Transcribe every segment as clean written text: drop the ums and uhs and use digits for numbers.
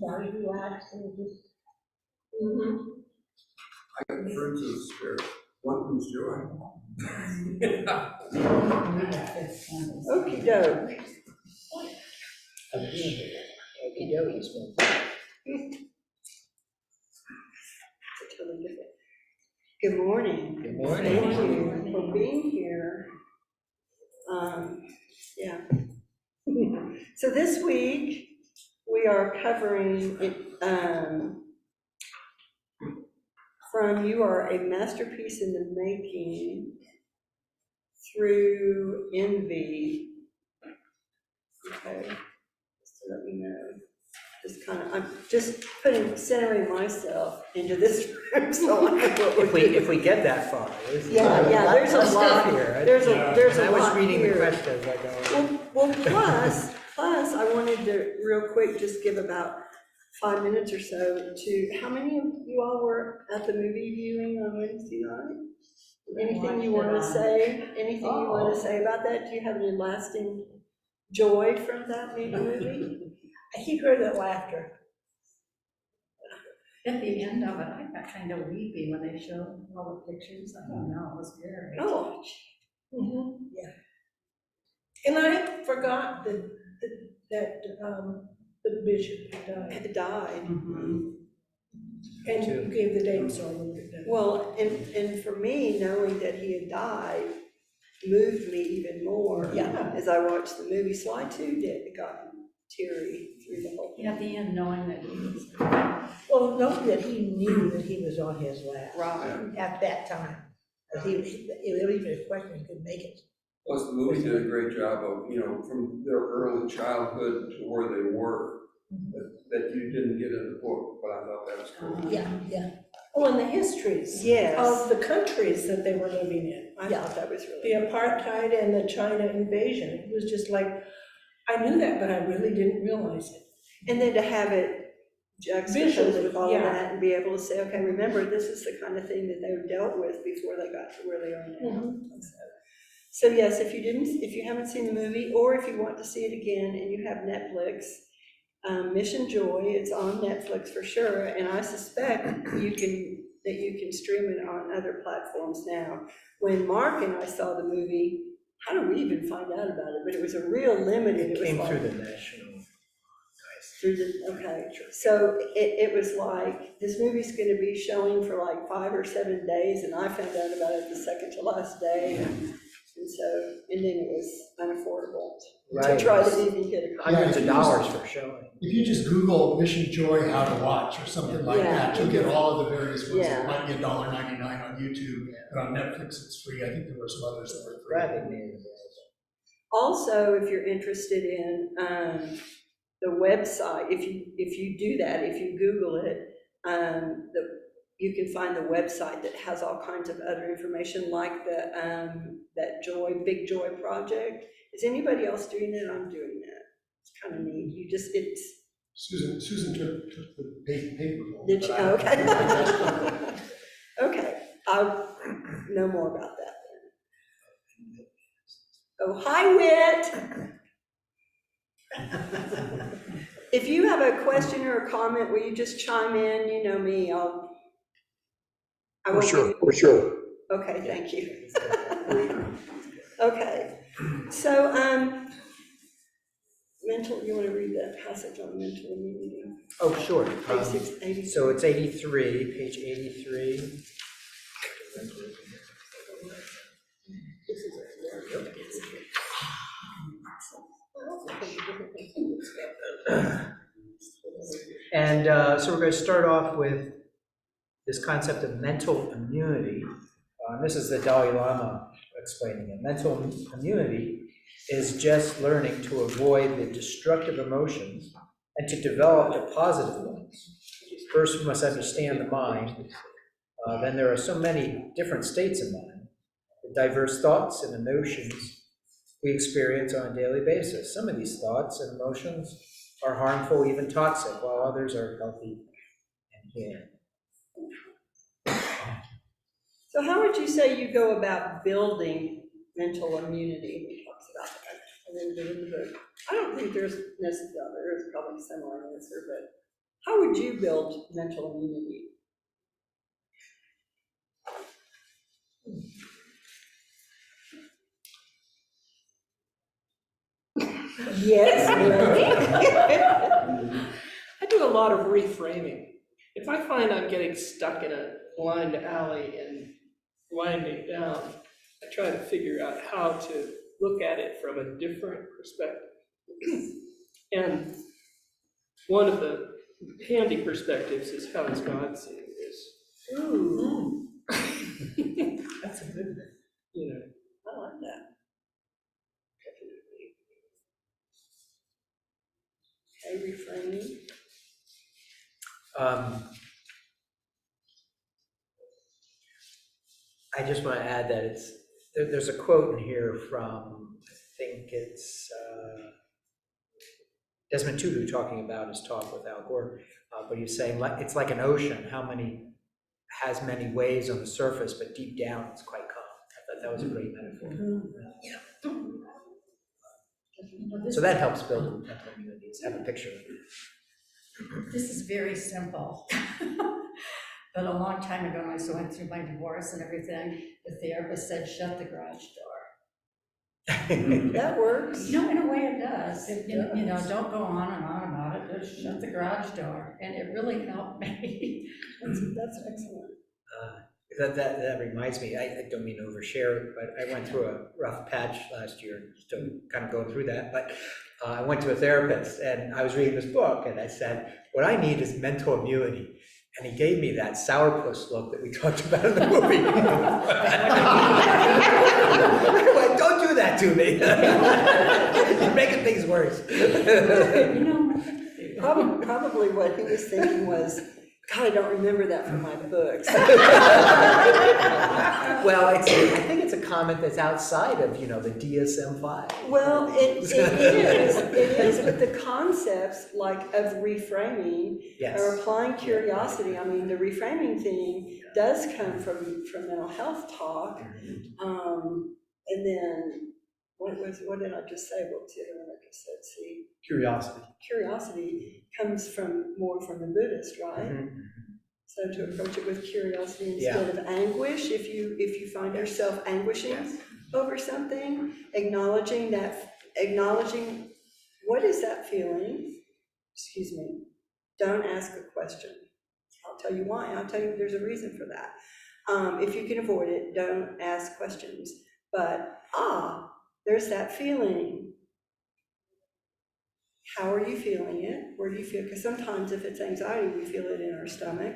Body relaxed and just. I got fruits of the spirit. One who's joy. Okey doke. Okey dokey. Totally different. Good morning. Good morning. Thank you for being here. Yeah. So this week, we are covering it, from You Are a Masterpiece in the Making through Envy. Okay, just to let me know. I'm just centering myself into this room, so I know what we're If we get that far. There's there's a lot here. There's a I was lot reading here. the questions I go. Well, plus, I wanted to real quick just give about 5 minutes or so to, how many of you all were at the movie viewing on Wednesday night? Anything you want to say? Anything you want to say about that? Do you have any lasting joy from that movie? He heard that laughter. At the end of it, I got kind of weepy when they showed all the pictures. I don't know, it was very. Oh, Yeah. And I forgot that the bishop had died. it died. And you gave the date, so I moved it down. Well, and for me, knowing that he had died moved me even more. Yeah. As I watched the movie, so I too got teary through the whole thing. At the end, knowing that he was. Well, note that he knew that he was on his last Right. at that time. That he even a question he could make it. Plus, the movie did a great job of, from their early childhood to where they were, that you didn't get in the book, but I thought that was cool. Yeah. Oh, and the histories Yes. of the countries that they were living in. I thought that was really. The apartheid and the China invasion. It was just like, I knew that, but I really didn't realize it. And then to have it juxtaposed Visually, with all yeah. that and be able to say, okay, remember, this is the kind of thing that they dealt with before they got to where they are now. So yes, if you haven't seen the movie, or if you want to see it again and you have Netflix, Mission Joy, it's on Netflix for sure, and I suspect you can stream it on other platforms now. When Mark and I saw the movie, how did we even find out about it? But it was a real limited. It came was through like, the national. okay, so it was like, this movie's gonna be showing for like 5 or 7 days, and I found out about it the second to last day, and then it was unaffordable to Right. try to even get a copy. Hundreds of dollars for showing. If you just Google Mission Joy how to watch or something like Yeah. that, you'll get all of the various ones. Yeah. It might be $1.99 on YouTube, and on Netflix it's free. I think there were some others that were free. Grabbing me. Also, if you're interested in the website, if you do that, if you Google it, you can find the website that has all kinds of other information, like that Big Joy project. Is anybody else doing it? I'm doing that. It's kind of neat. Susan took the paper roll. Did you? but I- Oh, okay. Okay, I'll know more about that then. Oh, hi, Whit. If you have a question or a comment, will you just chime in? You know me, For sure. Okay, thank you. Okay, so, you want to read that passage on mental immunity? Oh, sure. Page 680. So it's 83, page 83. And so we're going to start off with this concept of mental immunity. This is the Dalai Lama explaining it. Mental immunity is just learning to avoid the destructive emotions and to develop the positive ones. First, we must understand the mind. Then there are so many different states of mind, the diverse thoughts and emotions we experience on a daily basis. Some of these thoughts and emotions are harmful, even toxic, while others are healthy and healing. So how would you say you go about building mental immunity? He talks about that a little bit in the book. I don't think there's necessarily, there is probably a similar answer, but how would you build mental immunity? Yes, really? I do a lot of reframing. If I find I'm getting stuck in a blind alley and winding down, I try to figure out how to look at it from a different perspective. And one of the handy perspectives is how does God see this? Ooh, That's a good one. You know, I like that. Okay, reframing. I just want to add that there's a quote in here from, I think it's Desmond Tutu talking about his talk with Al Gore, but he's saying it's like an ocean, has many waves on the surface, but deep down it's quite calm. I thought that was a great metaphor. So that helps build mental immunity, is have a picture of it. This is very simple. But a long time ago, when I was going through my divorce and everything, the therapist said, shut the garage door. That works. No, in a way it does. It You know, does. don't go on and on about it, just shut the garage door. And it really helped me. That's excellent. That reminds me, I don't mean to overshare, but I went through a rough patch last year, still kind of going through that, but I went to a therapist and I was reading this book and I said, what I need is mental immunity. And he gave me that sourpuss look that we talked about in the movie. Like, don't do that to me. You're making things worse. You know, Probably what he was thinking was, God, I don't remember that from my books. Well, I think it's a comment that's outside of, the DSM-5. Well, it is, but the concepts like of reframing Yes. or applying curiosity, I mean, the reframing thing does come from mental health talk. And then, what did I just say? What was the other one I just said? See, Curiosity. curiosity comes more from the Buddhist, right? Mhm. So to approach it with curiosity instead of anguish, if you find yourself anguishing over something, acknowledging what is that feeling? Excuse me. Don't ask a question. I'll tell you why. I'll tell you there's a reason for that. If you can avoid it, don't ask questions. But there's that feeling. How are you feeling it? Where do you feel? Because sometimes if it's anxiety, we feel it in our stomach,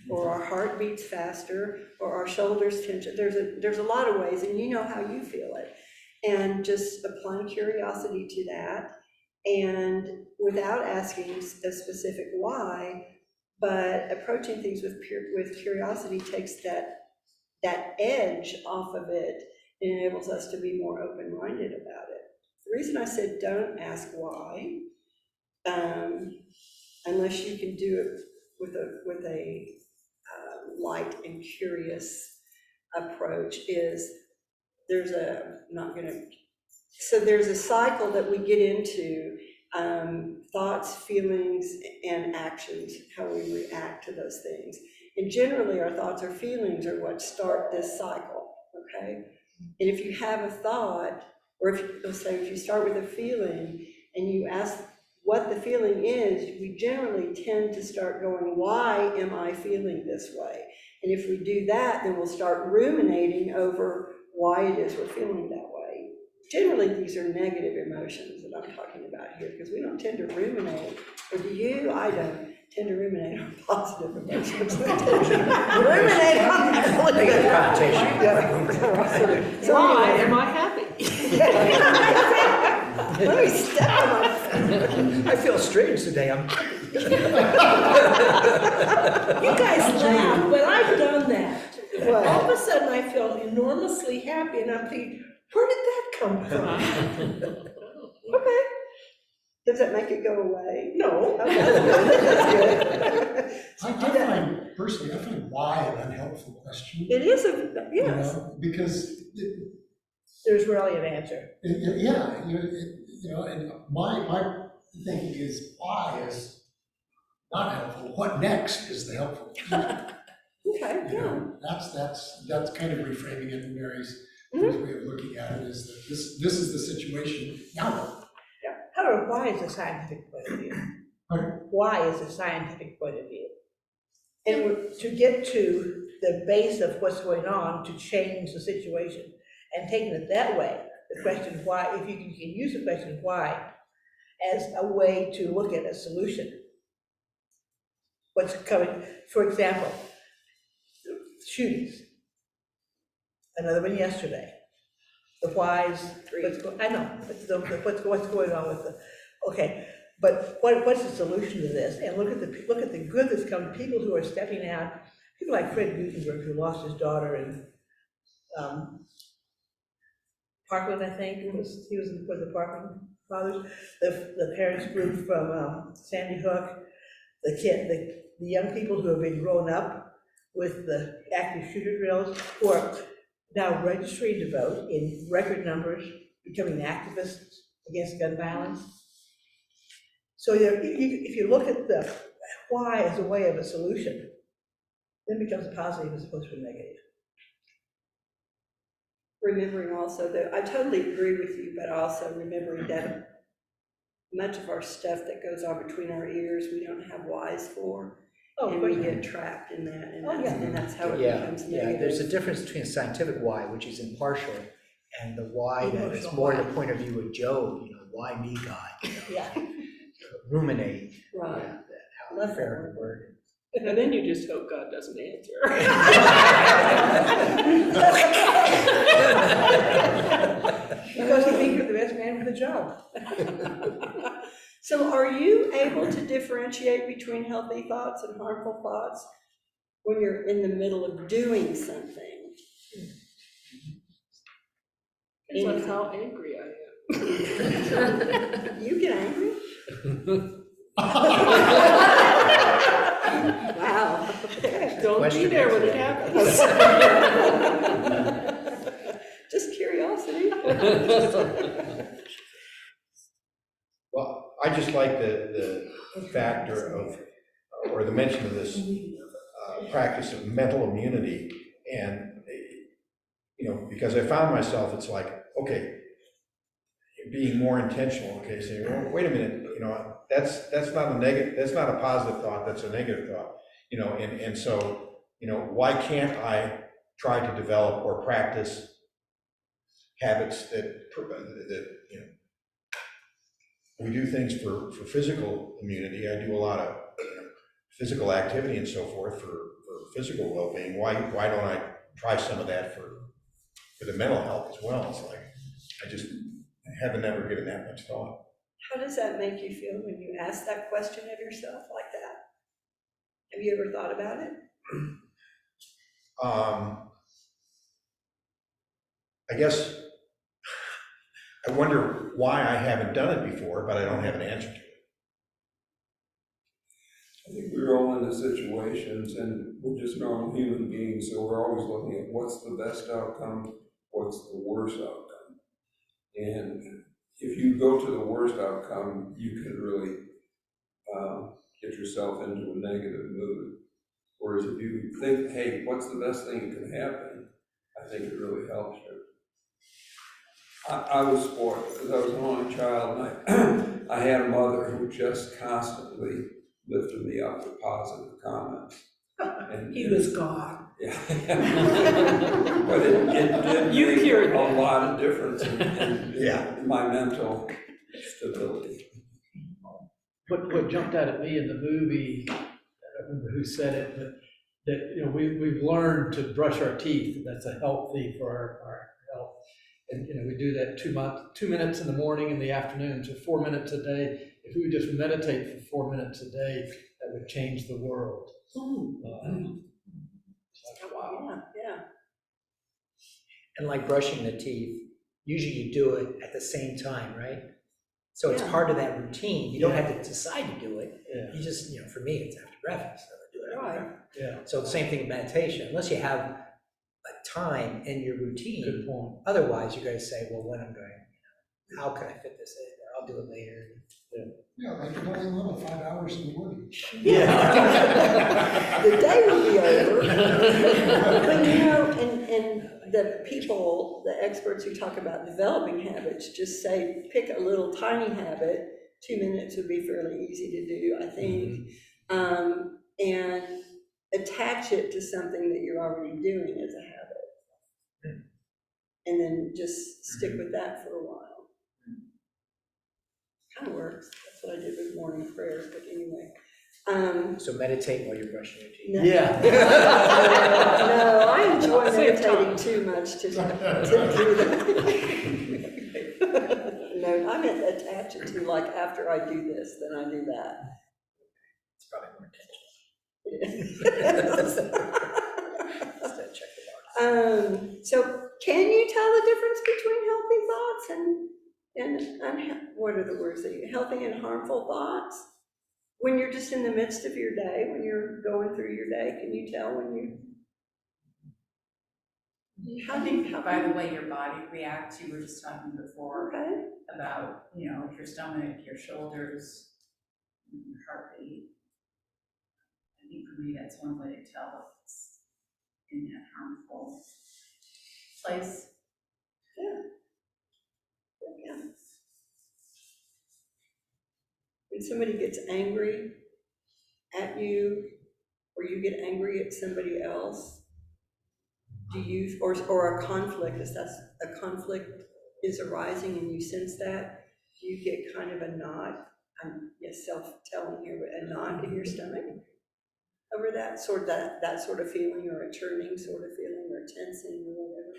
or our heart beats faster, or our shoulders tension. There's a lot of ways, and you know how you feel it. And just applying curiosity to that, and without asking a specific why, but approaching things with curiosity takes that edge off of it and enables us to be more open-minded about it. The reason I said don't ask why, unless you can do it with a light and curious approach, is there's a cycle that we get into, thoughts, feelings, and actions, how we react to those things. And generally our thoughts or feelings are what start this cycle, okay? And if you have a thought, or if you start with a feeling and you ask what the feeling is, we generally tend to start going, why am I feeling this way? And if we do that, then we'll start ruminating over why it is we're feeling that way. Generally, these are negative emotions that I'm talking about here, because we don't tend to ruminate. Or do you? I don't tend to ruminate on positive emotions. I tend to ruminate on Negative connotation. Yeah. So why anyway, am I happy? let me step on my I feel strange today. I'm You guys laugh, but I've done that. What? All of a sudden, I feel enormously happy, and I'm thinking, where did that come from? Okay. Does that make it go away? No. Okay, that's good. Personally, I find why an unhelpful question. It is You yes. know, because There's really an answer. You know, and my thinking is why is not helpful, what next is the helpful. Okay, You yeah. know, that's kind of reframing it in Mary's way of looking at it, is that this is the situation, now what? However, why is a scientific point of view? Pardon? Why is a scientific point of view? And to get to the base of what's going on, to change the situation, and taking it that way, the question why, if you can use the question why as a way to look at a solution. What's coming, for example, shootings. Another one yesterday. The whys, I know, but what's going on with the, okay, but what's the solution to this? And look at the good that's come, people who are stepping out, people like Fred Gutenberg, who lost his daughter in Parkland, I think, he was for the Parkland Fathers, the parents group from Sandy Hook, the young people who have been grown up with the active shooter drills, who are now registering to vote in record numbers, becoming activists against gun violence. So if you look at the why as a way of a solution, then it becomes a positive as opposed to a negative. Remembering also that, I totally agree with you, but also remembering that much of our stuff that goes on between our ears, we don't have whys for. Oh, And of we course. get trapped in that, and Oh, that's, yeah. and that's how it Yeah, becomes yeah, there's a negative. difference between a scientific why, which is impartial, and the why that is Emotional more why. the point of view of Job, why me, God? Yeah. Ruminate, Right. how Love that fair the word. And then you just hope God doesn't answer. Because he thinks you're the best man for the job. So are you able to differentiate between healthy thoughts and harmful thoughts when you're in the middle of doing something? Depends on how angry I am. You get angry? Wow. Don't be Question there when it answered. happens. Just curiosity. Well, I just like the factor of, or the mention of this practice of mental immunity, and, because I found myself, it's like, okay, being more intentional, okay, saying, well, wait a minute, that's not a negative, that's not a positive thought, that's a negative thought, and so, why can't I try to develop or practice habits that we do things for physical immunity. I do a lot of physical activity and so forth for physical well-being. Why don't I try some of that for the mental health as well? It's like, I haven't ever given that much thought. How does that make you feel when you ask that question of yourself like that? Have you ever thought about it? I guess I wonder why I haven't done it before, but I don't have an answer to it. I think we're all in the situations, and we're just normal human beings, so we're always looking at what's the best outcome, what's the worst outcome. And if you go to the worst outcome, you can really get yourself into a negative mood. Whereas if you think, hey, what's the best thing that can happen, I think it really helps you. I was spoiled because I was an only child, and I had a mother who just constantly lifted me up with positive comments. And He was gone. yeah. But it did You make cured a that. lot of difference in Yeah. my mental stability. What jumped out at me in the movie, I don't remember who said it, but that, we've learned to brush our teeth, and that's a healthy for our health. And, we do that 2 minutes in the morning and the afternoon, so 4 minutes a day. If we would just meditate for 4 minutes a day, that would change the world. It's like, wow. Yeah. And like brushing the teeth, usually you do it at the same time, right? So it's Yeah. part of that routine. You don't have to decide to do it. Yeah, You just, for me, it's after breakfast, so I do it after Right. breakfast. yeah, So the same thing with meditation, unless you have a time in your good routine, point. otherwise you're going to say, well, when I'm going, how can I fit this in? I'll do it later. Yeah, like the Dalai Lama, 5 hours in the morning. The day will be over. But you know, and the people, the experts who talk about developing habits, just say, pick a little tiny habit, 2 minutes would be fairly easy to do, I think. And attach it to something that you're already doing as a habit. And then just stick with that for a while. Kind of works. That's what I did with morning prayers, but anyway. So meditate while you're brushing your teeth. No. Yeah. No, I enjoy Same meditating time. too much to do that. No, I meant attach it to, like, after I do this, then I do that. It's probably more intentional. Yes. Just to check the box. So can you tell the difference between healthy thoughts and what are the words that you, healthy and harmful thoughts? When you're just in the midst of your day, when you're going through your day, can you tell when you? I think by the way your body reacts, you were just talking before Okay. about, your stomach, your shoulders, your heartbeat. I think for me, that's one way to tell if it's in that harmful place. Yeah. When somebody gets angry at you, or you get angry at somebody else, do you, or a conflict, if that's a conflict is arising and you sense that, do you get kind of a knot, I'm self-telling here, but a knot in your stomach over that sort of feeling, or a churning sort of feeling, or tensing, or whatever?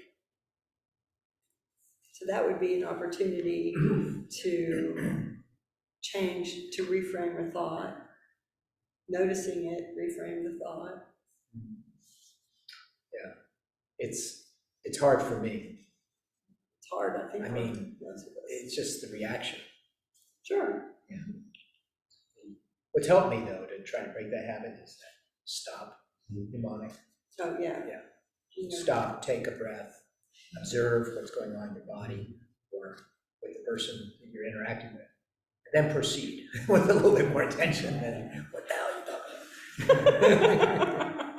So that would be an opportunity to change, to reframe a thought, noticing it, reframe the thought. It's hard for me. It's hard, I think. I mean, for most of us. It's just the reaction. Sure. What's helped me though to try to break that habit is stop, mnemonic. Oh, yeah. Yeah. You know. Stop, take a breath, observe what's going on in your body or with the person that you're interacting with, and then proceed with a little bit more attention than what the hell are you talking about?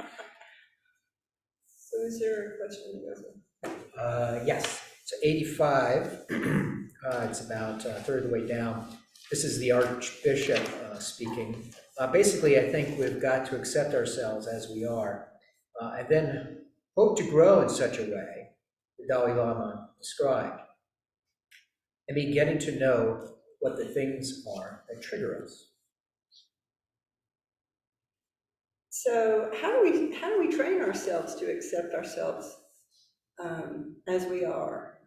So is there a question that goes on? Yes, so 85, it's about a third of the way down. This is the Archbishop speaking. Basically, I think we've got to accept ourselves as we are, and then hope to grow in such a way, the Dalai Lama described, and be getting to know what the things are that trigger us. So how do we train ourselves to accept ourselves as we are,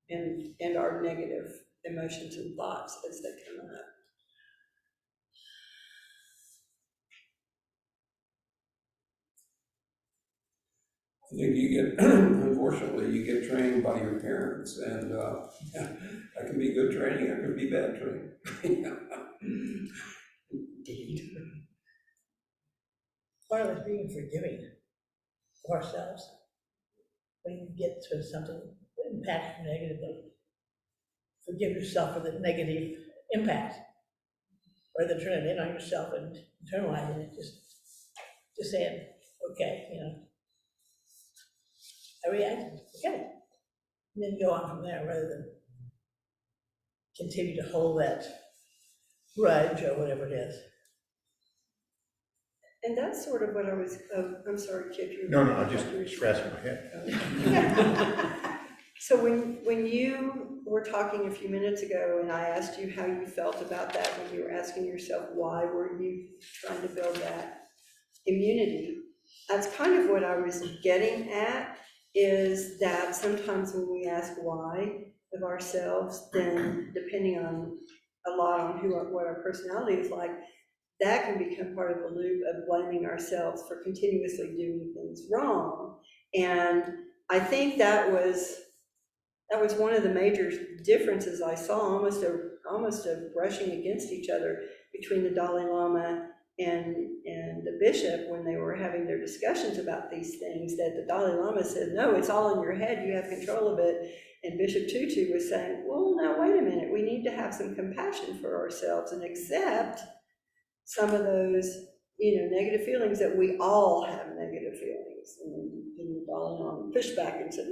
and our negative emotions and thoughts as they come up? I think you get, unfortunately, you get trained by your parents, and that can be good training, it can be bad training. Part of it's being forgiving of ourselves. When you get to something that impacts you negatively, forgive yourself for the negative impact, rather than turn it in on yourself and internalizing it, just saying, okay, I reacted, okay. And then go on from there, rather than continue to hold that grudge or whatever it is. And that's sort of what I was, I'm sorry, Kip. No, I'm just scratching my head. So when you were talking a few minutes ago, and I asked you how you felt about that, when you were asking yourself, why were you trying to build that immunity? That's kind of what I was getting at, is that sometimes when we ask why of ourselves, then depending on a lot on what our personality is like, that can become part of the loop of blaming ourselves for continuously doing things wrong. And I think that was one of the major differences I saw, almost a brushing against each other between the Dalai Lama and the bishop, when they were having their discussions about these things, that the Dalai Lama said, no, it's all in your head, you have control of it. And Bishop Tutu was saying, well, now, wait a minute, we need to have some compassion for ourselves and accept some of those, negative feelings, that we all have negative feelings. And the Dalai Lama pushed back and said,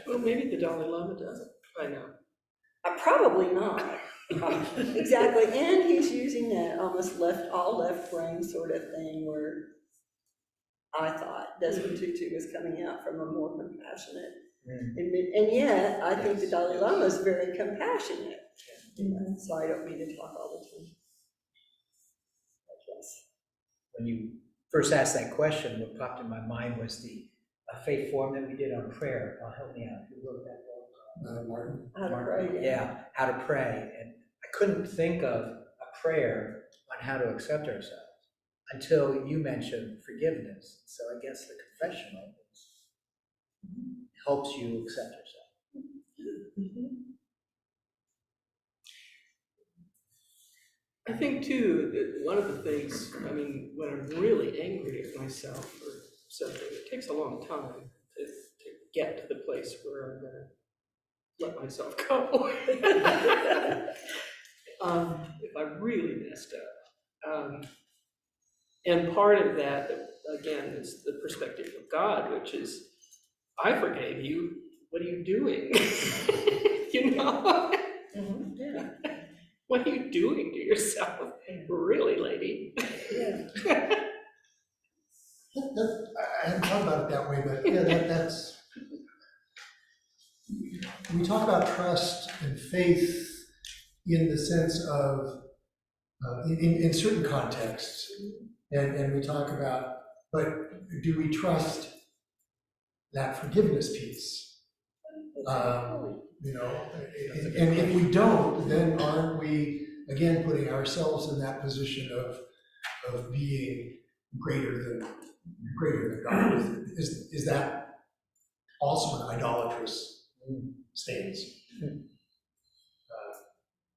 Well, maybe the Dalai Lama doesn't, I know. probably not. Exactly, and he's using that almost left brain sort of thing, where I thought Desmond Tutu was coming out from a more compassionate, and yet I think the Dalai Lama is very compassionate. So I don't mean to talk all the time. Yes. When you first asked that question, what popped in my mind was the faith form that we did on prayer. Help me out, who wrote that book? Martin. How to pray, Yeah, how to pray. And I couldn't think of a prayer on how to accept ourselves until you mentioned forgiveness. So I guess the confessional helps you accept yourself. I think too, that one of the things, when I'm really angry at myself or something, it takes a long time to get to the place where I'm gonna let myself go. If I really messed up. And part of that, again, is the perspective of God, which is, I forgave you, what are you doing? Yeah. What are you doing to yourself? Really, lady? Yeah. I hadn't thought about it that way, but yeah, that's, we talk about trust and faith in the sense of, in certain contexts, and we talk about, but do we trust that forgiveness piece? And if we don't, then aren't we, again, putting ourselves in that position of being greater than God? Is that also an idolatrous stance?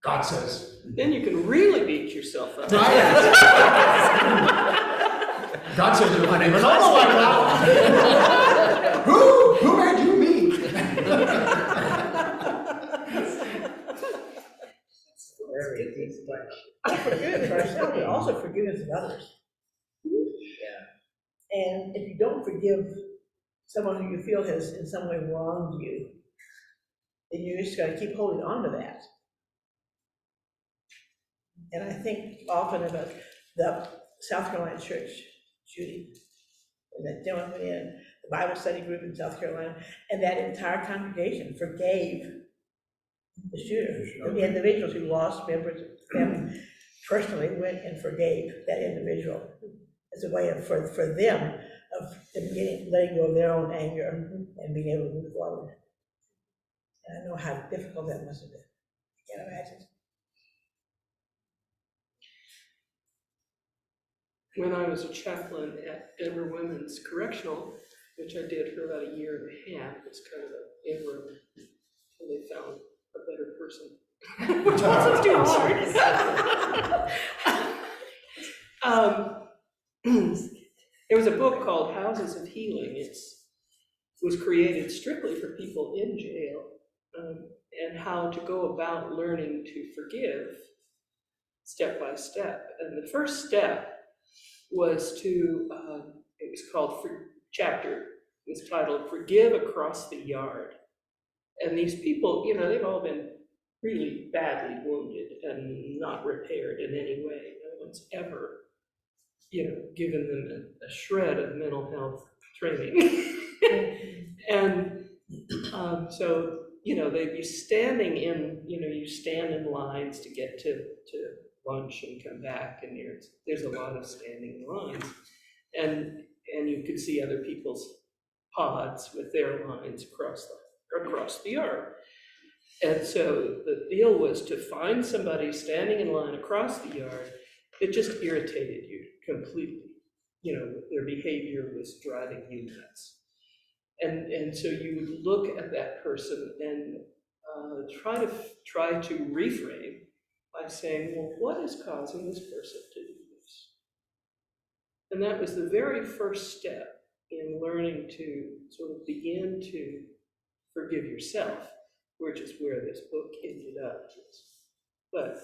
God says. Then you can really beat yourself up. God says you're running. Who made you me? Forgiveness for ourselves, but also forgiveness of others. And if you don't forgive someone who you feel has in some way wronged you, then you're just gonna keep holding on to that. And I think often about the South Carolina church shooting, and that gentleman went in, the Bible study group in South Carolina, and that entire congregation forgave the shooter. The individuals who lost members of them personally went and forgave that individual as a way of, for them, of letting go of their own anger and being able to move forward. And I know how difficult that must have been. I can't imagine. When I was a chaplain at Denver Women's Correctional, which I did for about a year and a half, it's kind of an interim until they found a better person, which wasn't too hard. There was a book called Houses of Healing. It was created strictly for people in jail, and how to go about learning to forgive step by step. And the first step was to, it was called, chapter was titled Forgive Across the Yard. And these people, they've all been really badly wounded and not repaired in any way. No one's ever, given them a shred of mental health training. And so, they'd be standing in, you stand in lines to get to lunch and come back, and there's a lot of standing in lines. And you could see other people's pods with their lines across the yard. And so the deal was to find somebody standing in line across the yard that just irritated you completely. Their behavior was driving you nuts. And so you would look at that person and try to reframe by saying, well, what is causing this person to do this? And that was the very first step in learning to sort of begin to forgive yourself, which is where this book ended up. But,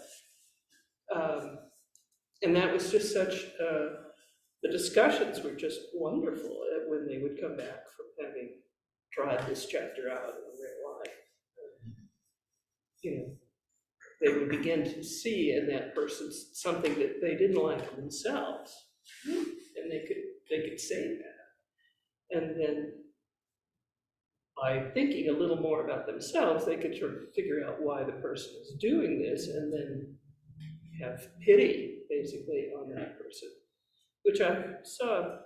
and that was just such, the discussions were just wonderful when they would come back from having tried this chapter out in real life. You know, they would begin to see in that person something that they didn't like in themselves, and they could say that. And then by thinking a little more about themselves, they could sort of figure out why the person is doing this, and then have pity, basically, on that person, which I saw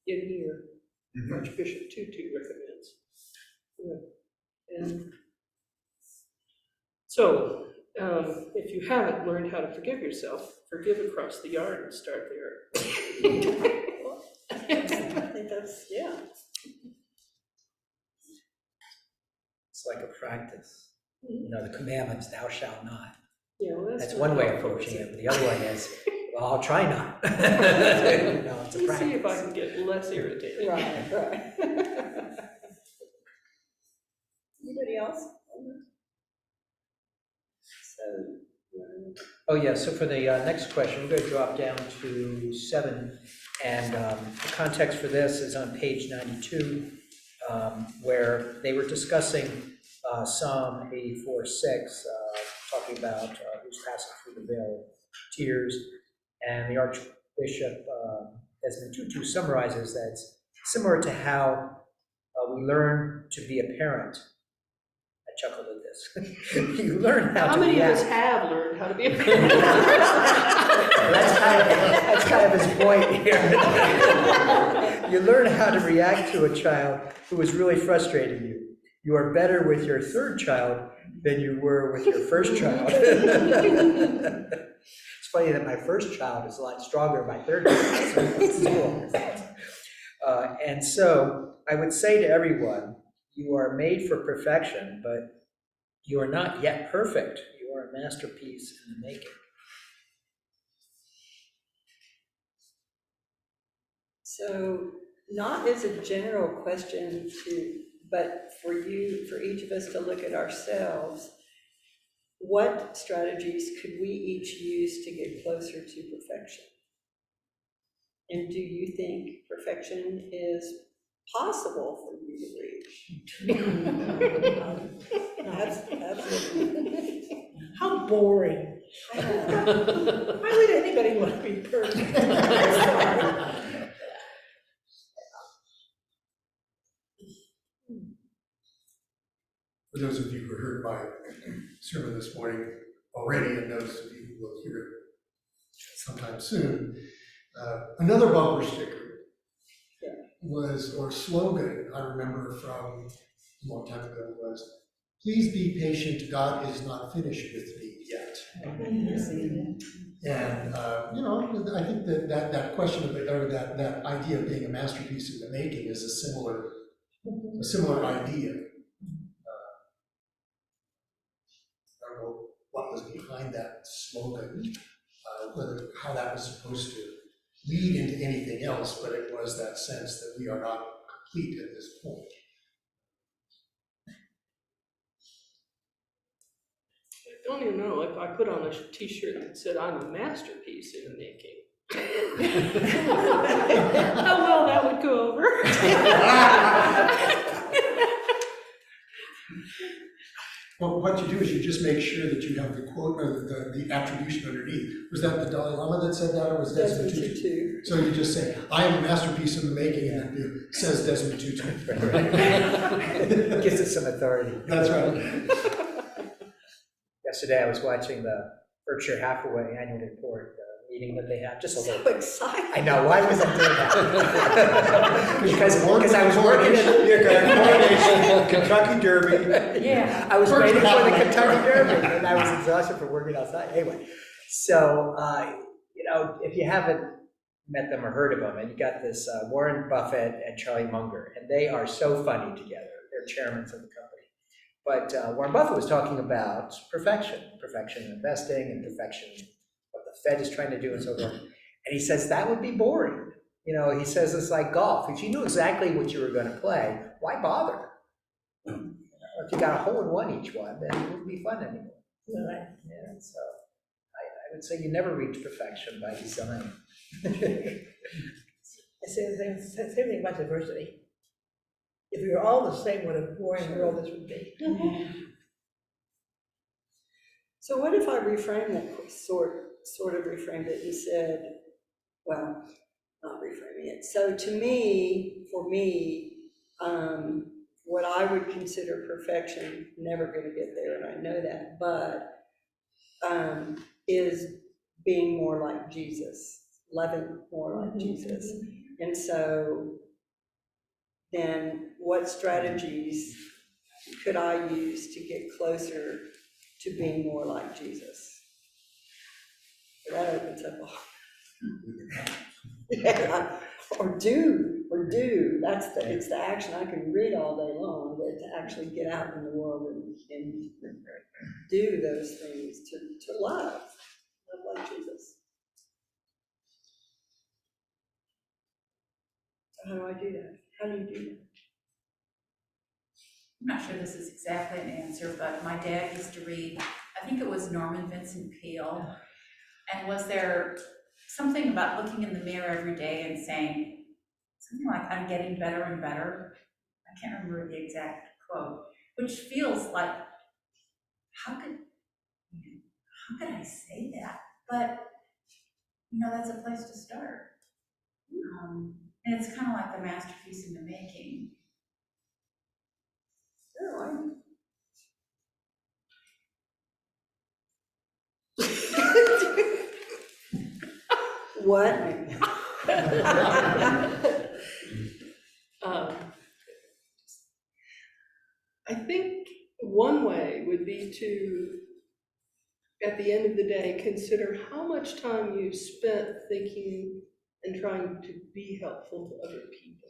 in here, Archbishop Tutu recommends. Yeah. And so, if you haven't learned how to forgive yourself, forgive across the yard and start there. I think that's, yeah. It's like a practice. You know, the commandments, thou shalt not. Yeah, well, That's not one way of helpful, approaching is it, but the other one is, well, I'll try not. You know, it's a Let's see if I practice. can get less irritated. Right. Anybody else? So, Oh, yeah, so for the next question, we're going to drop down to 7, and the context for this is on page 92, where they were discussing Psalm 84:6, talking about who's passing through the vale of tears, and the Archbishop Desmond Tutu summarizes that it's similar to how we learn to be a parent. I chuckled at this. You learn how How to many of us react. have learned how to be a parent? That's kind of his point here. You learn how to react to a child who is really frustrating you. You are better with your third child than you were with your first child. It's funny that my first child is a lot stronger than my third child. And so I would say to everyone, you are made for perfection, but you are not yet perfect. You are a masterpiece in the making. So not as a general question but for each of us to look at ourselves, what strategies could we each use to get closer to perfection? And do you think perfection is possible for you to reach? Absolutely. How boring. Why would anybody want to be perfect? For those of you who heard my sermon this morning already, and those of you who will hear it sometime soon, another bumper sticker was, or slogan I remember from a long time ago was, "Please be patient, God is not finished with me yet." And, I think that question of, or that idea of being a masterpiece in the making is a similar idea. I don't know what was behind that slogan, how that was supposed to lead into anything else, but it was that sense that we are not complete at this point. I don't even know if I put on a t-shirt that said, "I'm a masterpiece in the making." How well that would go over. Well, what you do is you just make sure that you have the quote, or the attribution underneath. Was that the Dalai Lama that said that, or was Desmond Tutu? So you just say, "I am a masterpiece in the making," and it says Desmond Tutu. Gives it some authority. That's right. Yesterday, I was watching the Berkshire Hathaway annual report meeting that they have, just a little. So exciting. I know, why was I doing that? Because I was working at Kentucky Derby. Yeah, I was waiting for the Kentucky Derby, and I was exhausted from working outside. Anyway, so, if you haven't met them or heard of them, and you got this Warren Buffett and Charlie Munger, and they are so funny together. They're chairmen of the company. But Warren Buffett was talking about perfection in investing and perfection what the Fed is trying to do and so forth. And he says that would be boring. You know, he says it's like golf. If you knew exactly what you were going to play, why bother? You know, if you got a hole in one each one, then it wouldn't be fun anymore. Right. Yeah, so I would say you never reach perfection by design. Same thing about diversity. If we were all the same, what a boring world this would be. So what if I reframe that, sort of reframed it and said, well, not reframing it. So to me, for me, what I would consider perfection, never gonna get there, and I know that, but is being more like Jesus, loving more like Jesus. And so then what strategies could I use to get closer to being more like Jesus? That opens up a yeah, or do, it's the action. I can read all day long, but to actually get out in the world and do those things, to love like Jesus. So how do I do that? How do you do that? I'm not sure this is exactly an answer, but my dad used to read, I think it was Norman Vincent Peale. And was there something about looking in the mirror every day and saying, something like, I'm getting better and better? I can't remember the exact quote, which feels like, how could I say that? But, you know, that's a place to start. And it's kind of like the masterpiece in the making. What? I think one way would be to, at the end of the day, consider how much time you spent thinking and trying to be helpful to other people,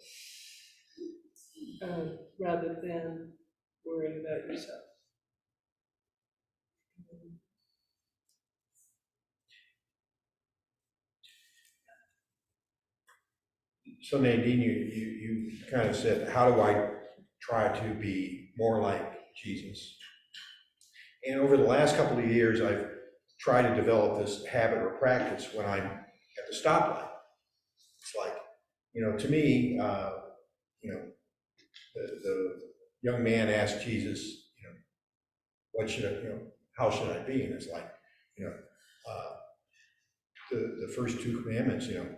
rather than worrying about yourself. So Nadine, you kind of said, how do I try to be more like Jesus? And over the last couple of years, I've tried to develop this habit or practice when I'm at the stoplight. It's like, you know, to me, you know, the young man asked Jesus, you know, what should I, you know, how should I be? And it's like, you know, the first two commandments, you know,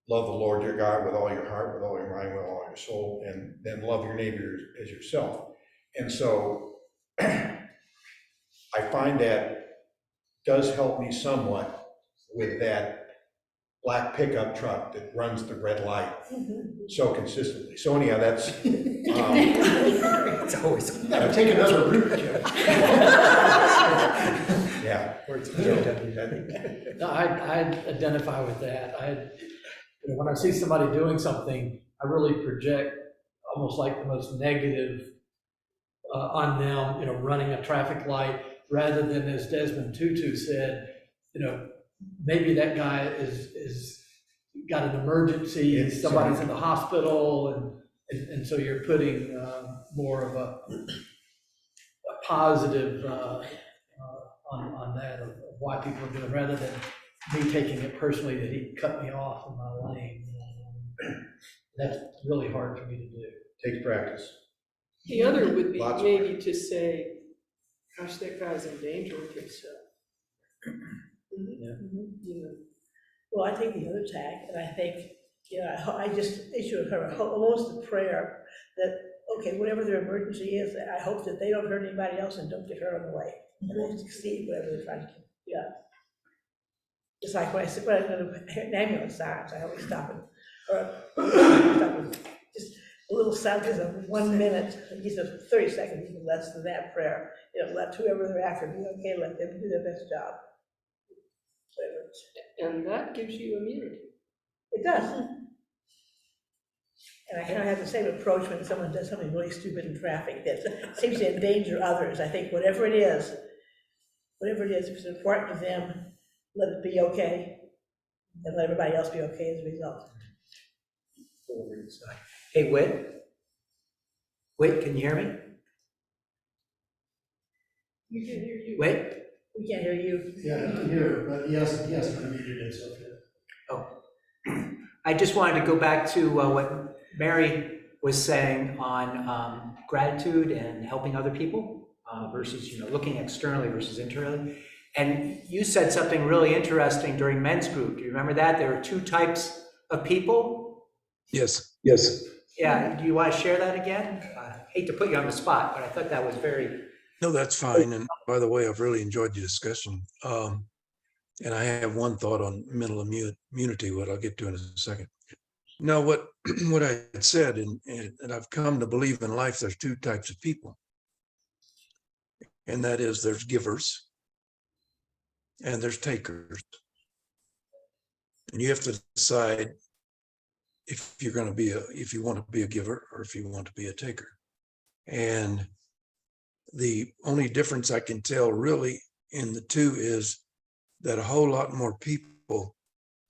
love the Lord your God with all your heart, with all your mind, with all your soul, and then love your neighbor as yourself. And so I find that does help me somewhat with that black pickup truck that runs the red light so consistently. So anyhow, that's It's always. You gotta take another route, Jim. yeah. Or it's No, I identify with that. You know, when I see somebody doing something, I really project almost like the most negative on them, you know, running a traffic light, rather than, as Desmond Tutu said, you know, maybe that guy is got an emergency, somebody's in the hospital, and so you're putting more of a positive on that of why people are doing, rather than me taking it personally that he cut me off in my lane. That's really hard for me to do. Takes practice. The other would be Lots of maybe to say, gosh, that guy's in danger of himself. You know, Well, I take the other tack, and I think, you know, I just issue her almost a prayer that, okay, whatever their emergency is, I hope that they don't hurt anybody else and don't get hurt on the way, and they succeed whatever they're trying to do. Yeah. Just like when I sit by an ambulance sirens, I always stop and, just a little sound, because of 1 minute, just 30 seconds, even less than that prayer. You know, let whoever they're after be okay, let them do their best job. and that gives you immunity. It does. And I kind of have the same approach when someone does something really stupid in traffic that seems to endanger others. I think whatever it is, if it's important to them, let it be okay, and let everybody else be okay as a result. Hey, Whit? Whit, can you hear me? We can hear you. Whit? We can't hear you. Yeah, I can hear, but yes, unmuted himself. I just wanted to go back to what Mary was saying on gratitude and helping other people versus, looking externally versus internally. And you said something really interesting during men's group. Do you remember that? There were 2 types of people. Yes. Yeah, do you want to share that again? I hate to put you on the spot, but I thought that was very... No, that's fine. And by the way, I've really enjoyed the discussion. And I have one thought on mental immunity, what I'll get to in a second. No, what I had said, and I've come to believe in life, there's 2 types of people. And that is there's givers and there's takers. And you have to decide if you're going to be if you want to be a giver or if you want to be a taker. And the only difference I can tell really in the 2 is that a whole lot more people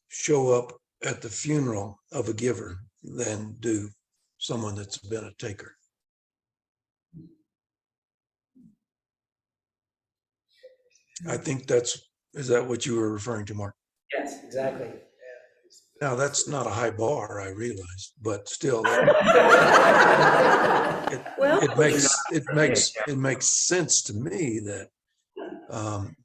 show up at the funeral of a giver than do someone that's been a taker. I think is that what you were referring to, Mark? Yes, exactly. Now, that's not a high bar, I realize, but still, it makes sense to me that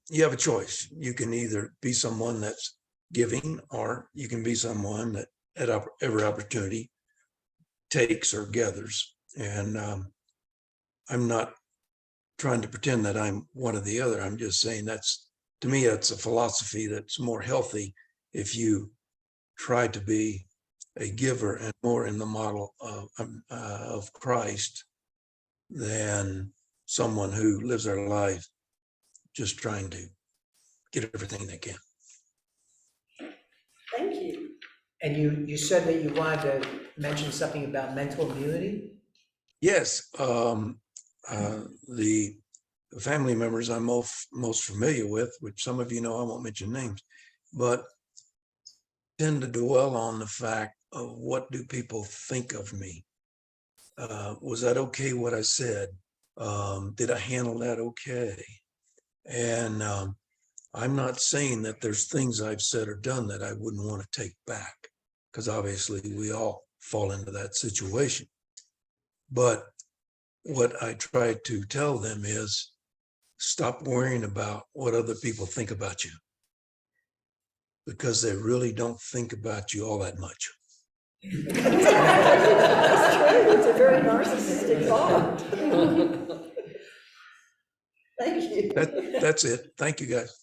you have a choice. You can either be someone that's giving, or you can be someone that at every opportunity takes or gathers. And I'm not trying to pretend that I'm one or the other. I'm just saying to me, that's a philosophy that's more healthy if you try to be a giver and more in the model of Christ than someone who lives their life just trying to get everything they can. Thank you. And you said that you wanted to mention something about mental immunity? Yes, the family members I'm most familiar with, which some of you know, I won't mention names, but tend to dwell on the fact of what do people think of me? Was that okay what I said? Did I handle that okay? And I'm not saying that there's things I've said or done that I wouldn't want to take back, because obviously we all fall into that situation. But what I try to tell them is stop worrying about what other people think about you, because they really don't think about you all that much. That's true, it's a very narcissistic thought. Thank you. That's it. Thank you, guys.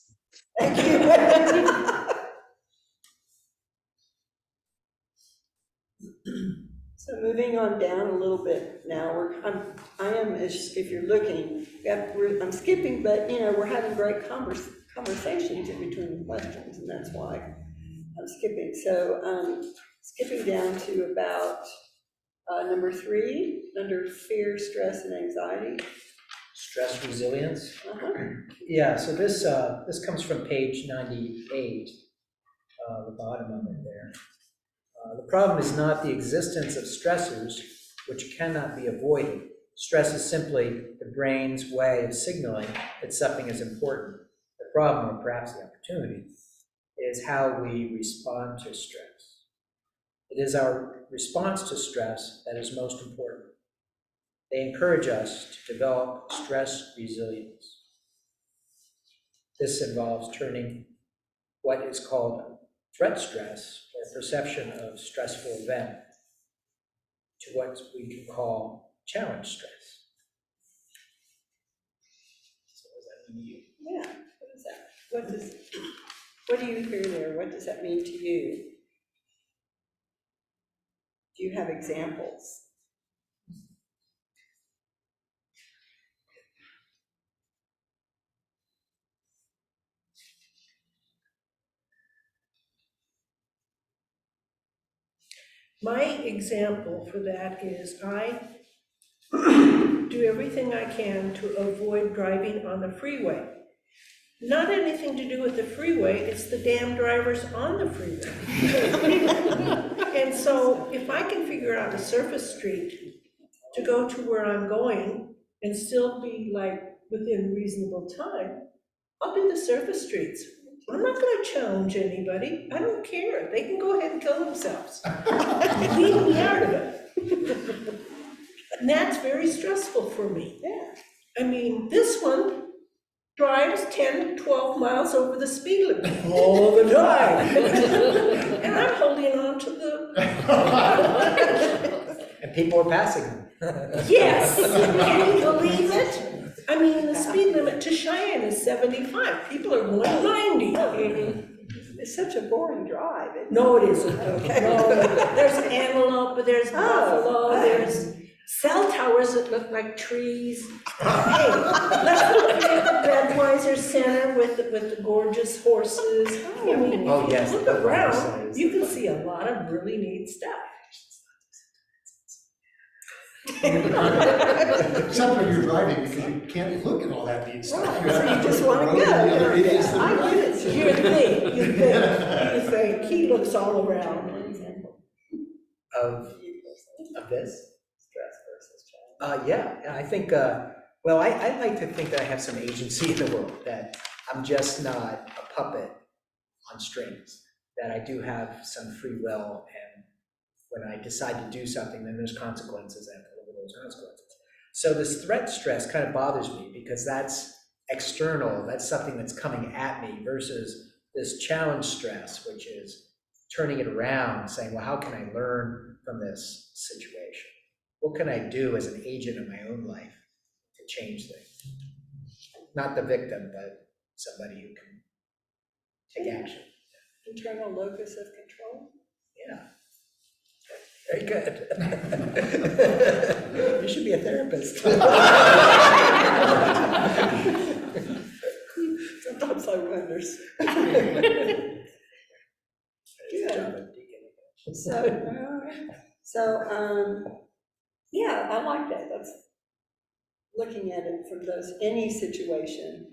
Thank you. So moving on down a little bit now, if you're looking, I'm skipping, but we're having great conversations in between the questions, and that's why I'm skipping. So skipping down to about number 3, under fear, stress, and anxiety. Stress resilience? Uh-huh. Yeah, so this comes from page 98, the bottom of it there. The problem is not the existence of stressors, which cannot be avoided. Stress is simply the brain's way of signaling that something is important. The problem, or perhaps the opportunity, is how we respond to stress. It is our response to stress that is most important. They encourage us to develop stress resilience. This involves turning what is called threat stress, or perception of stressful event, to what we can call challenge stress. So what does that mean to you? Yeah, what do you hear there? What does that mean to you? Do you have examples? My example for that is I do everything I can to avoid driving on the freeway. Not anything to do with the freeway, it's the damn drivers on the freeway. And so if I can figure out a surface street to go to where I'm going and still be like within reasonable time, I'll do the surface streets. I'm not gonna challenge anybody, I don't care, they can go ahead and kill themselves. Leave me out of it. And that's very stressful for me. Yeah. I mean, this one drives 10, 12 miles over the speed limit all the time. And I'm holding on to the, And people are passing them. yes, can you believe it? I mean, the speed limit to Cheyenne is 75, people are going 90. It's such a boring drive. No, it isn't. Okay. No, there's antelope, there's buffalo, Oh. there's cell towers that look like trees. Hey, let's look at the Budweiser Center with the gorgeous horses. I mean, Oh, if yes, you look the Budweiser around, Center. you can see a lot of really neat stuff. Except when you're driving, because you can't look at all that neat stuff. Right, You so have you to just look wanna at the road and go. the other idiots that I are get it. Here's the thing, you think, he looks all around. Of this? Yeah, I think, well, I like to think that I have some agency in the world, that I'm just not a puppet on strings, that I do have some free will, and when I decide to do something, then there's consequences, and I have to live with those consequences. So this threat stress kind of bothers me, because that's external, that's something that's coming at me, versus this challenge stress, which is turning it around, saying, well, how can I learn from this situation? What can I do as an agent in my own life to change things? Not the victim, but somebody who can take action. Internal locus of control. Yeah. Very good. You should be a therapist. Sometimes I wonder. Yeah, I like that. That's looking at it from any situation,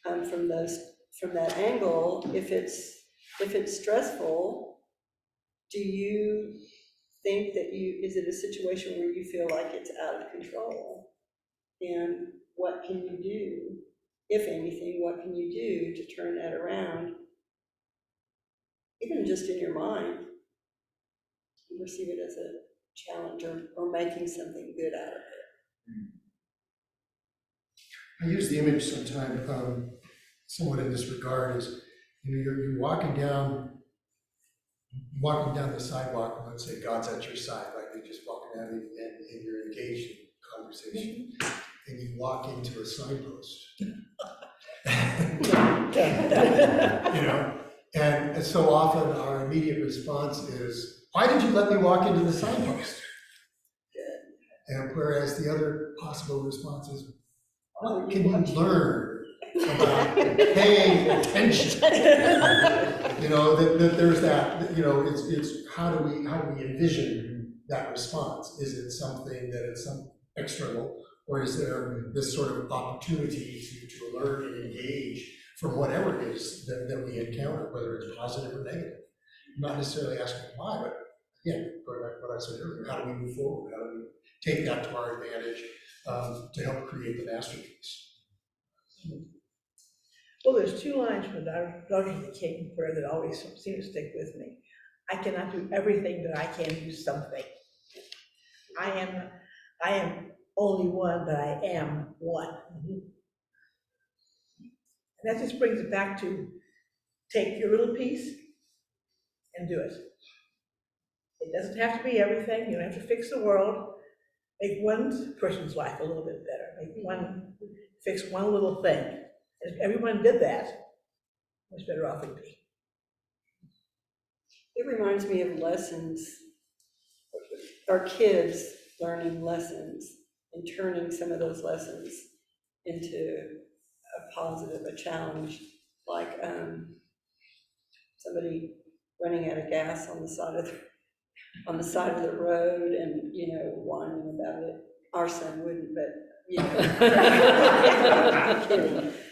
from that angle. If it's stressful, do you think that is it a situation where you feel like it's out of control? And what can you do, if anything, what can you do to turn that around? Even just in your mind, you perceive it as a challenge or making something good out of it. I use the image sometimes, somewhat in this regard, is, you're walking down the sidewalk, and let's say God's at your side, like you're just walking down and you're engaged in conversation, and you walk into a signpost. And so often our immediate response is, why did you let me walk into the signpost? And whereas the other possible response is, what can you learn about paying attention? That there's that, it's how do we envision that response? Is it something that it's some external, or is there this sort of opportunity to learn and engage from whatever it is that we encounter, whether it's positive or negative? I'm not necessarily asking why, but again, going back to what I said earlier, how do we move forward? How do we take that to our advantage to help create the masterpiece? Well, there's two lines from Daughters of the King prayer that always seem to stick with me. I cannot do everything, but I can do something. I am only one, but I am one. And that just brings it back to take your little piece and do it. It doesn't have to be everything. You don't have to fix the world. Make one person's life a little bit better. Fix one little thing. If everyone did that, how much better off we'd be. It reminds me of lessons, our kids learning lessons and turning some of those lessons into a positive, a challenge, like somebody running out of gas on the side of on the side of the road and, you know, whining about it. Our son wouldn't, but, you know.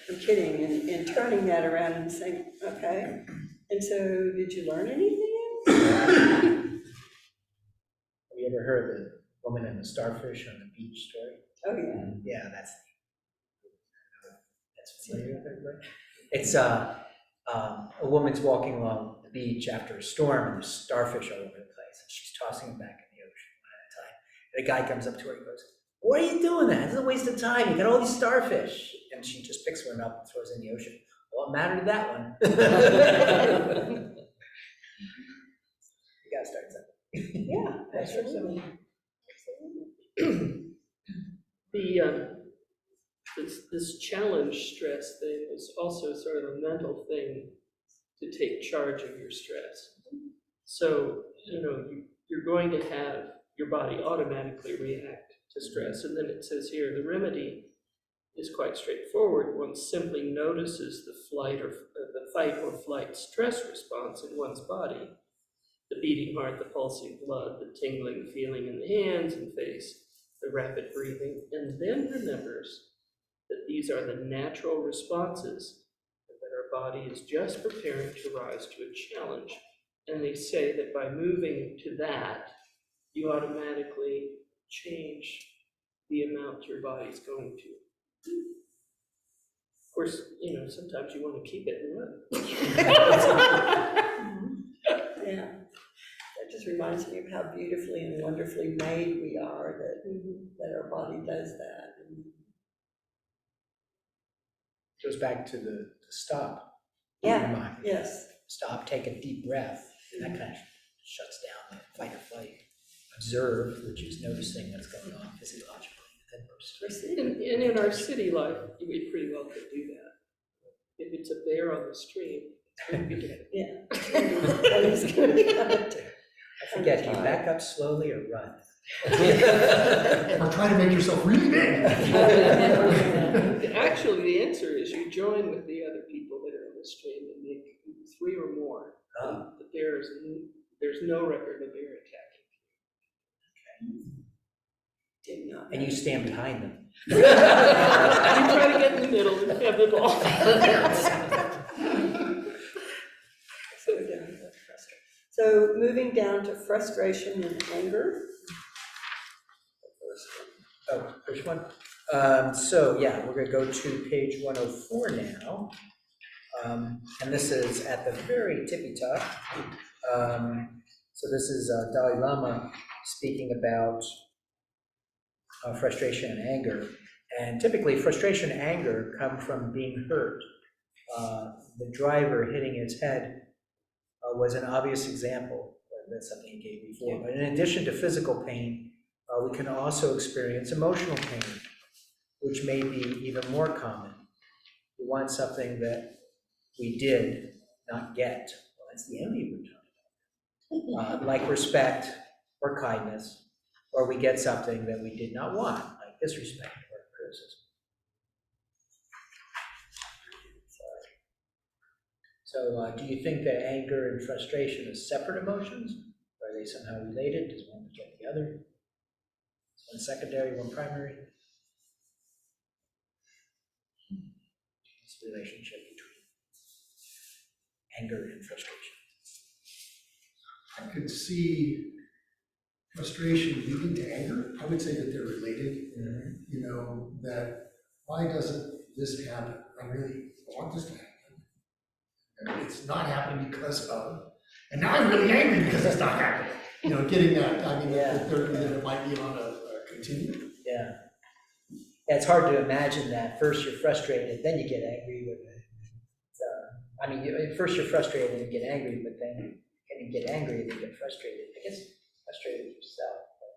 I'm kidding, and turning that around and saying, okay, and so did you learn anything? Have you ever heard the woman and the starfish on the beach story? Oh, yeah. Yeah, that's familiar with everybody. It's a woman's walking along the beach after a storm, and there's starfish all over the place, and she's tossing them back in the ocean one at a time. And a guy comes up to her and goes, "What are you doing that? This is a waste of time. You got all these starfish." And she just picks one up and throws it in the ocean. What mattered to that one? You gotta start something. Yeah, absolutely. This challenge stress thing is also sort of a mental thing to take charge of your stress. So, you know, you're going to have your body automatically react to stress. And then it says here, the remedy is quite straightforward. One simply notices the fight or flight stress response in one's body. The beating heart, the pulsing blood, the tingling feeling in the hands and face, the rapid breathing, and then remembers that these are the natural responses and that our body is just preparing to rise to a challenge. And they say that by moving to that, you automatically change the amount your body's going to. Of course, you know, sometimes you want to keep it and run. Yeah, that just reminds me of how beautifully and wonderfully made we are, that our body does that. Goes back to the stop. Yeah, yes. Stop, take a deep breath, and that kind of shuts down the fight or flight. Observe, which is noticing what's going on physiologically, and then proceed. And in our city life, we pretty well could do that. If it's a bear on the stream, it's going to be dead. Yeah. And it's gonna be I forget, do you back up slowly or run? Or try to make yourself really big. Actually, the answer is you join with the other people that are on the stream and make 3 or more. But there's no record of bear attacking. Did not. And you stand behind them. You try to get in the middle and have the ball. So moving down to frustration and anger. Oh, which one? So yeah, we're gonna go to page 104 now. And this is at the very tippy top. So this is Dalai Lama speaking about frustration and anger. And typically frustration and anger come from being hurt. The driver hitting his head was an obvious example. That's something he gave before. But in addition to physical pain, we can also experience emotional pain, which may be even more common. We want something that we did not get. Well, that's the envy we're talking about. Like respect or kindness, or we get something that we did not want, like disrespect or criticism. So do you think that anger and frustration are separate emotions? Or are they somehow related? Does one beget the other? Is one secondary, one primary? What's the relationship between anger and frustration? I could see frustration leading to anger. I would say that they're related. You know, that why doesn't this happen? I really want this to happen. And it's not happening because of, and now I'm really angry because it's not happening. You know, getting that, I mean, that it might be on a continuum. Yeah. Yeah, it's hard to imagine that. First you're frustrated, then you get angry with it. First you're frustrated and get angry, but then you get angry and you get frustrated. I guess frustrated with yourself. But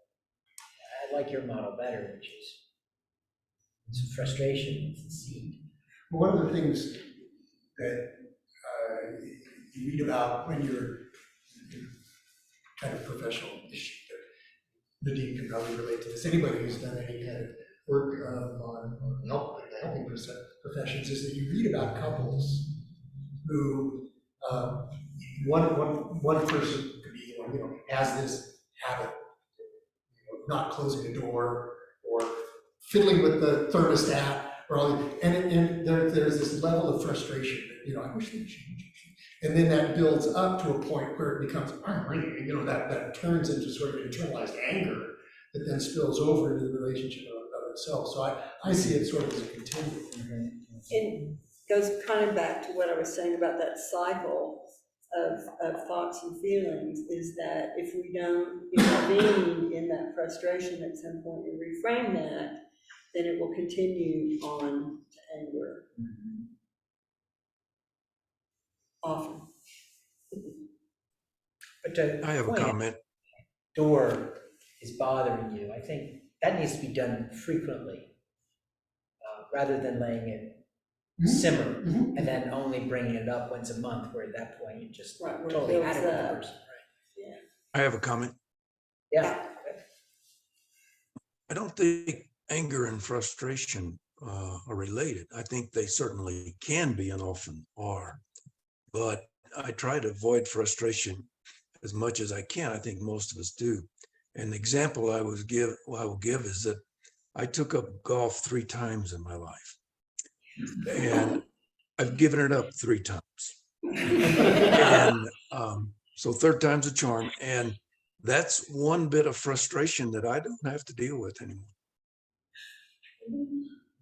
I like your model better, which is it's frustration, it's a seed. One of the things that you read about when you're kind of professional, Nadine can probably relate to this. Anybody who's done any kind of work on helping professions is that you read about couples who one person could be, has this habit, not closing the door or fiddling with the thermostat or all, and there's this level of frustration that, I wish they'd change. And then that builds up to a point where it becomes, that turns into sort of internalized anger that then spills over into the relationship of itself. So I see it sort of as a continuum. It goes kind of back to what I was saying about that cycle of thoughts and feelings, is that if we don't intervene in that frustration at some point and reframe that, then it will continue on to anger. Often. But to I have a point, comment. door is bothering you, I think that needs to be done frequently, rather than letting it simmer and then only bringing it up once a month, where at that point you just Right, where it totally builds out of the up. person. I have a comment. Yeah, I don't think anger and frustration are related. I think they certainly can be and often are. But I try to avoid frustration as much as I can. I think most of us do. An example I will give is that I took up golf 3 times in my life. And I've given it up 3 times. And so 3rd time's a charm. And that's one bit of frustration that I don't have to deal with anymore.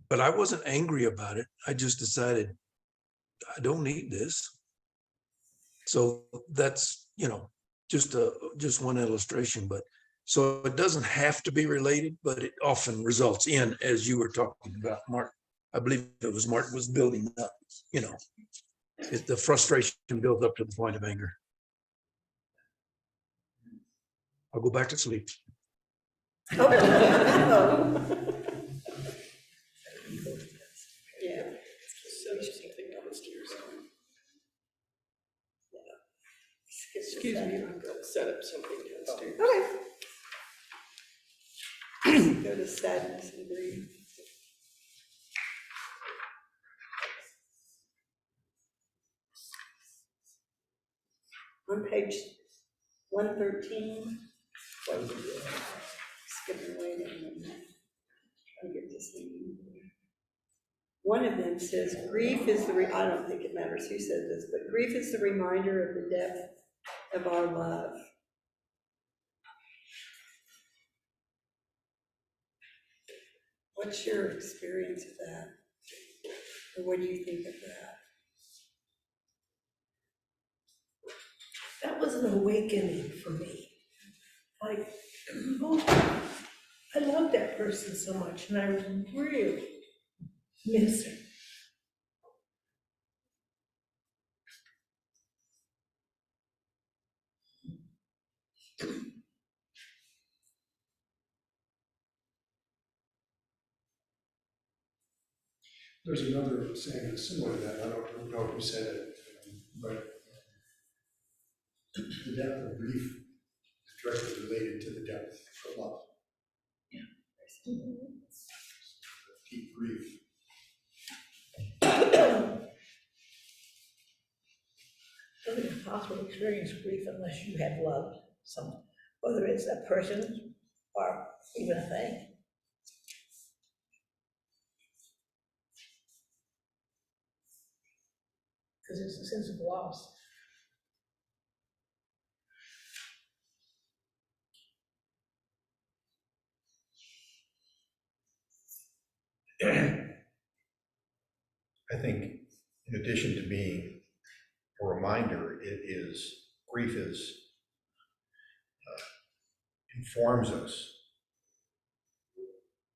But I wasn't angry about it. I just decided I don't need this. So that's, just one illustration. But so it doesn't have to be related, but it often results in, as you were talking about, Mark, I believe it was Mark was building up, the frustration builds up to the point of anger. I'll go back to sleep. Yeah. Send something downstairs. Excuse Excuse me, I've got to set up something downstairs. Okay. Go to sadness and grief. On page 113. Skipping away there a minute. Trying to get this thing. One of them says, grief is I don't think it matters who said this, but grief is the reminder of the depth of our love. What's your experience of that? Or what do you think of that? That was an awakening for me. Like, I love that person so much, and I really miss her. There's another saying that's similar to that. I don't know who said it, but the depth of grief is directly related to the depth of love. Deep grief. It's impossible to experience grief unless you have loved someone, whether it's a person or even a thing. Because it's a sense of loss. I think in addition to being a reminder, grief informs us,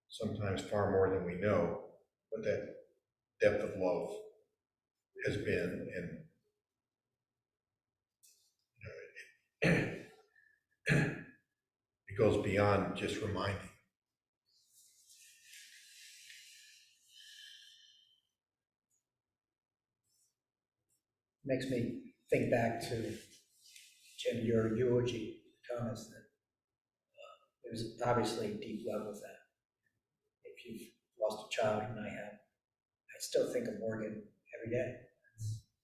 sometimes far more than we know, what that depth of love has been, and it goes beyond just reminding. makes me think back to, Jim, your eulogy, Thomas, that there's obviously a deep level of that. If you've lost a child, and I have, I still think of Morgan every day.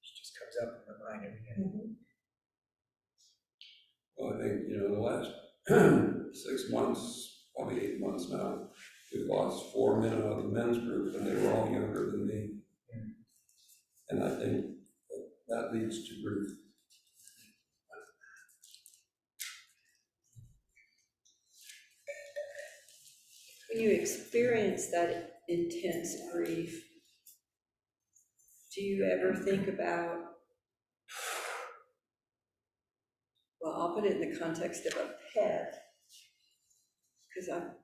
She just comes up in my mind every day. Well, I think, the last 6 months, probably 8 months now, we've lost 4 men out of the men's group, and they were all younger than me. And I think that leads to grief. When you experience that intense grief, do you ever think about, well, I'll put it in the context of a pet, because a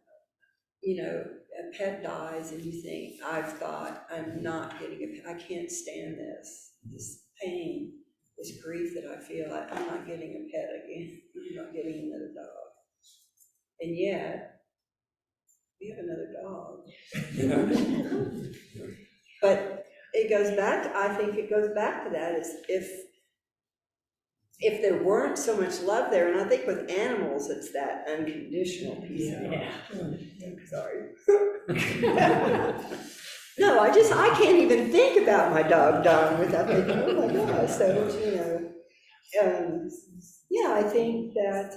pet dies and you think, I've thought, I'm not getting a pet, I can't stand this pain, this grief that I feel, I'm not getting a pet again, I'm not getting another dog. And yet, we have another dog. But it goes back, I think it goes back to that, is if there weren't so much love there, and I think with animals, it's that unconditional piece. Sorry. No, I can't even think about my dog dying without thinking, oh my gosh, so, yeah, I think that,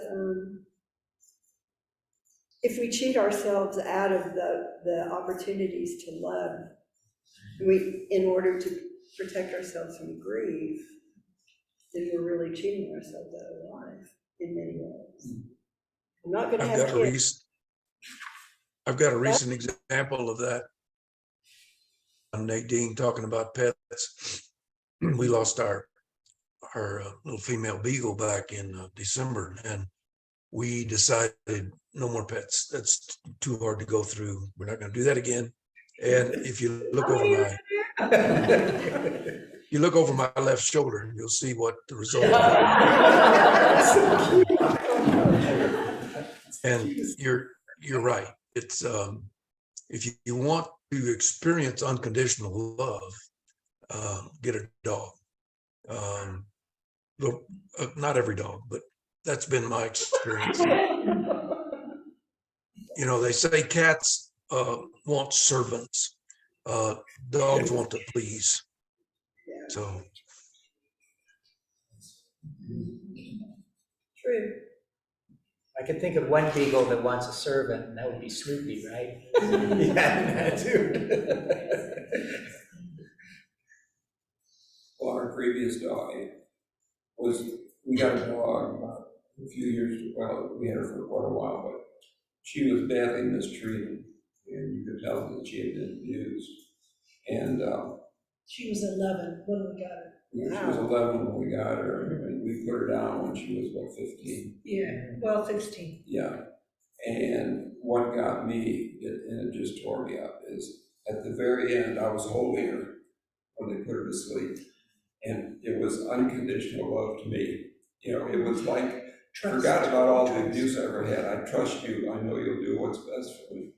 if we cheat ourselves out of the opportunities to love, in order to protect ourselves from grief, then we're really cheating ourselves out of life in many ways. I'm not gonna have kids. I've got a recent example of that. Nadine talking about pets. We lost our little female beagle back in December, and we decided no more pets. That's too hard to go through. We're not going to do that again. And if you look over my left shoulder, you'll see what the result is. And you're right. It's if you want to experience unconditional love, get a dog. Not every dog, but that's been my experience. They say cats want servants, dogs want to please. So. True. I can think of one beagle that wants a servant, and that would be Snoopy, right? Yeah, too. Well, our previous dog we got a dog about a few years, well, we had her for quite a while, but she was badly mistreated, and you could tell that she had been abused. And She was 11 when we got her. she was 11 when we got her, and we put her down when she was about 15. Yeah, well, 16. Yeah. And what got me, and it just tore me up, is at the very end, I was holding her when they put her to sleep. And it was unconditional love to me. It was like, I forgot about all the abuse I ever had. I trust you. I know you'll do what's best for me.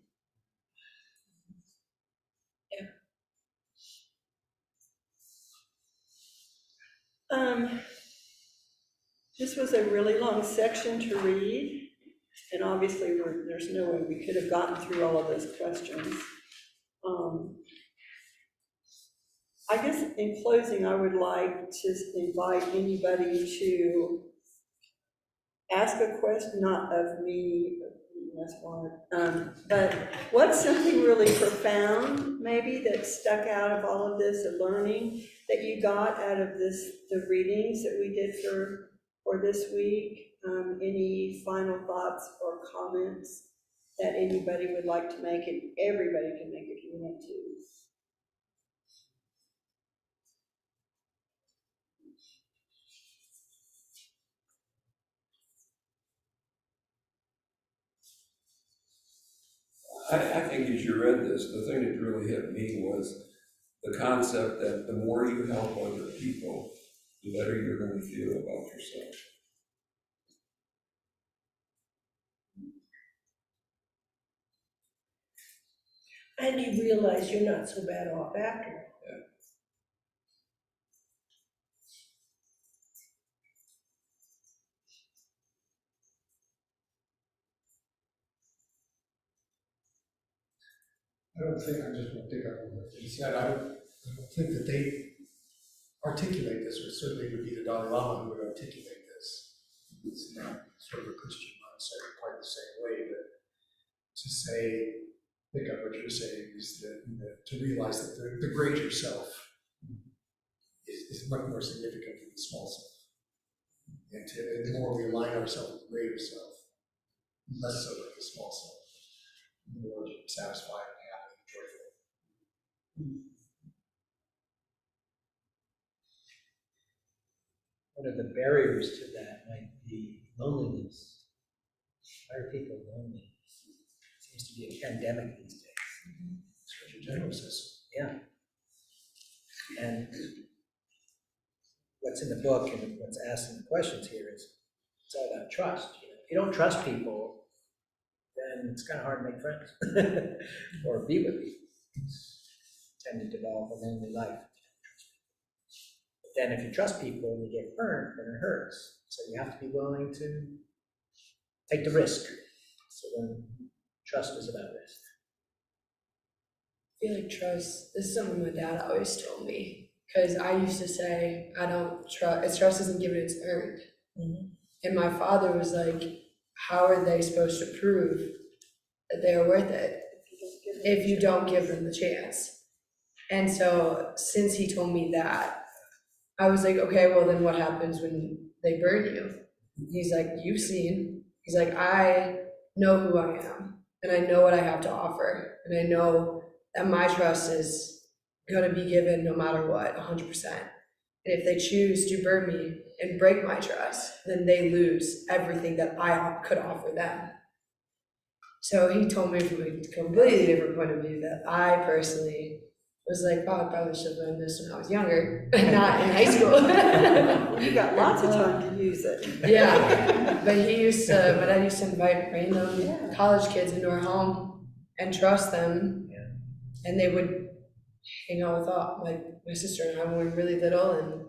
This was a really long section to read, and obviously there's no way we could have gotten through all of those questions. I guess in closing, I would like to invite anybody to ask a question, not of me, that's hard, but what's something really profound, maybe, that stuck out of all of this, the learning that you got out of the readings that we did for this week? Any final thoughts or comments that anybody would like to make, and everybody can make if you want to. I think as you read this, the thing that really hit me was the concept that the more you help other people, the better you're going to feel about yourself. And you realize you're not so bad off after all. I just want to pick up on what you said. I don't think that they articulate this, or certainly it would be the Dalai Lama who would articulate this. It's not sort of a Christian necessarily quite the same way, but to say, pick up what you're saying, is that to realize that the greater self is much more significant than the small self. And the more we align ourselves with the greater self, less so with the small self, the more satisfied and happy and joyful. One of the barriers to that might be loneliness. Why are people lonely? Seems to be a pandemic these days. Surgeon General says. Yeah. And what's in the book and what's asked in the questions here is, it's all about trust. You know, if you don't trust people, then it's kind of hard to make friends or be with people. Tend to develop a lonely life. But then if you trust people and you get burned, then it hurts. So you have to be willing to take the risk. So then trust is about risk. I feel like trust, this is something my dad always told me, because I used to say, I don't trust, trust isn't given, it's earned. And my father was like, how are they supposed to prove that they are worth it if you don't give them the chance? And so since he told me that, I was like, okay, well then what happens when they burn you? He's like, you've seen. He's like, I know who I am, and I know what I have to offer, and I know that my trust is gonna be given no matter what, 100%. And if they choose to burn me and break my trust, then they lose everything that I could offer them. So he told me from a completely different point of view that I personally was like, oh, I probably should have learned this when I was younger, not in high school. You got lots of time to use it. Yeah, but my dad used to invite random college kids into our home and trust them. And they would hang out with my sister and I when we were really little, and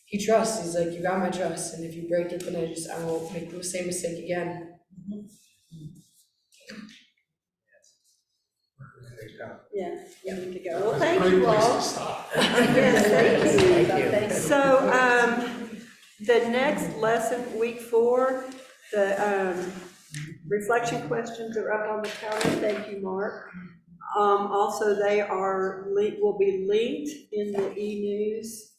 he trusts, he's like, you got my trust, and if you break it, then I won't make the same mistake again. Yeah, you need to go. Well, That's a thank great you place to all. stop. Yes, Thank you. So, the next lesson, week 4, the reflection questions are up on the counter. Thank you, Mark. Also, they will be linked in the e-news.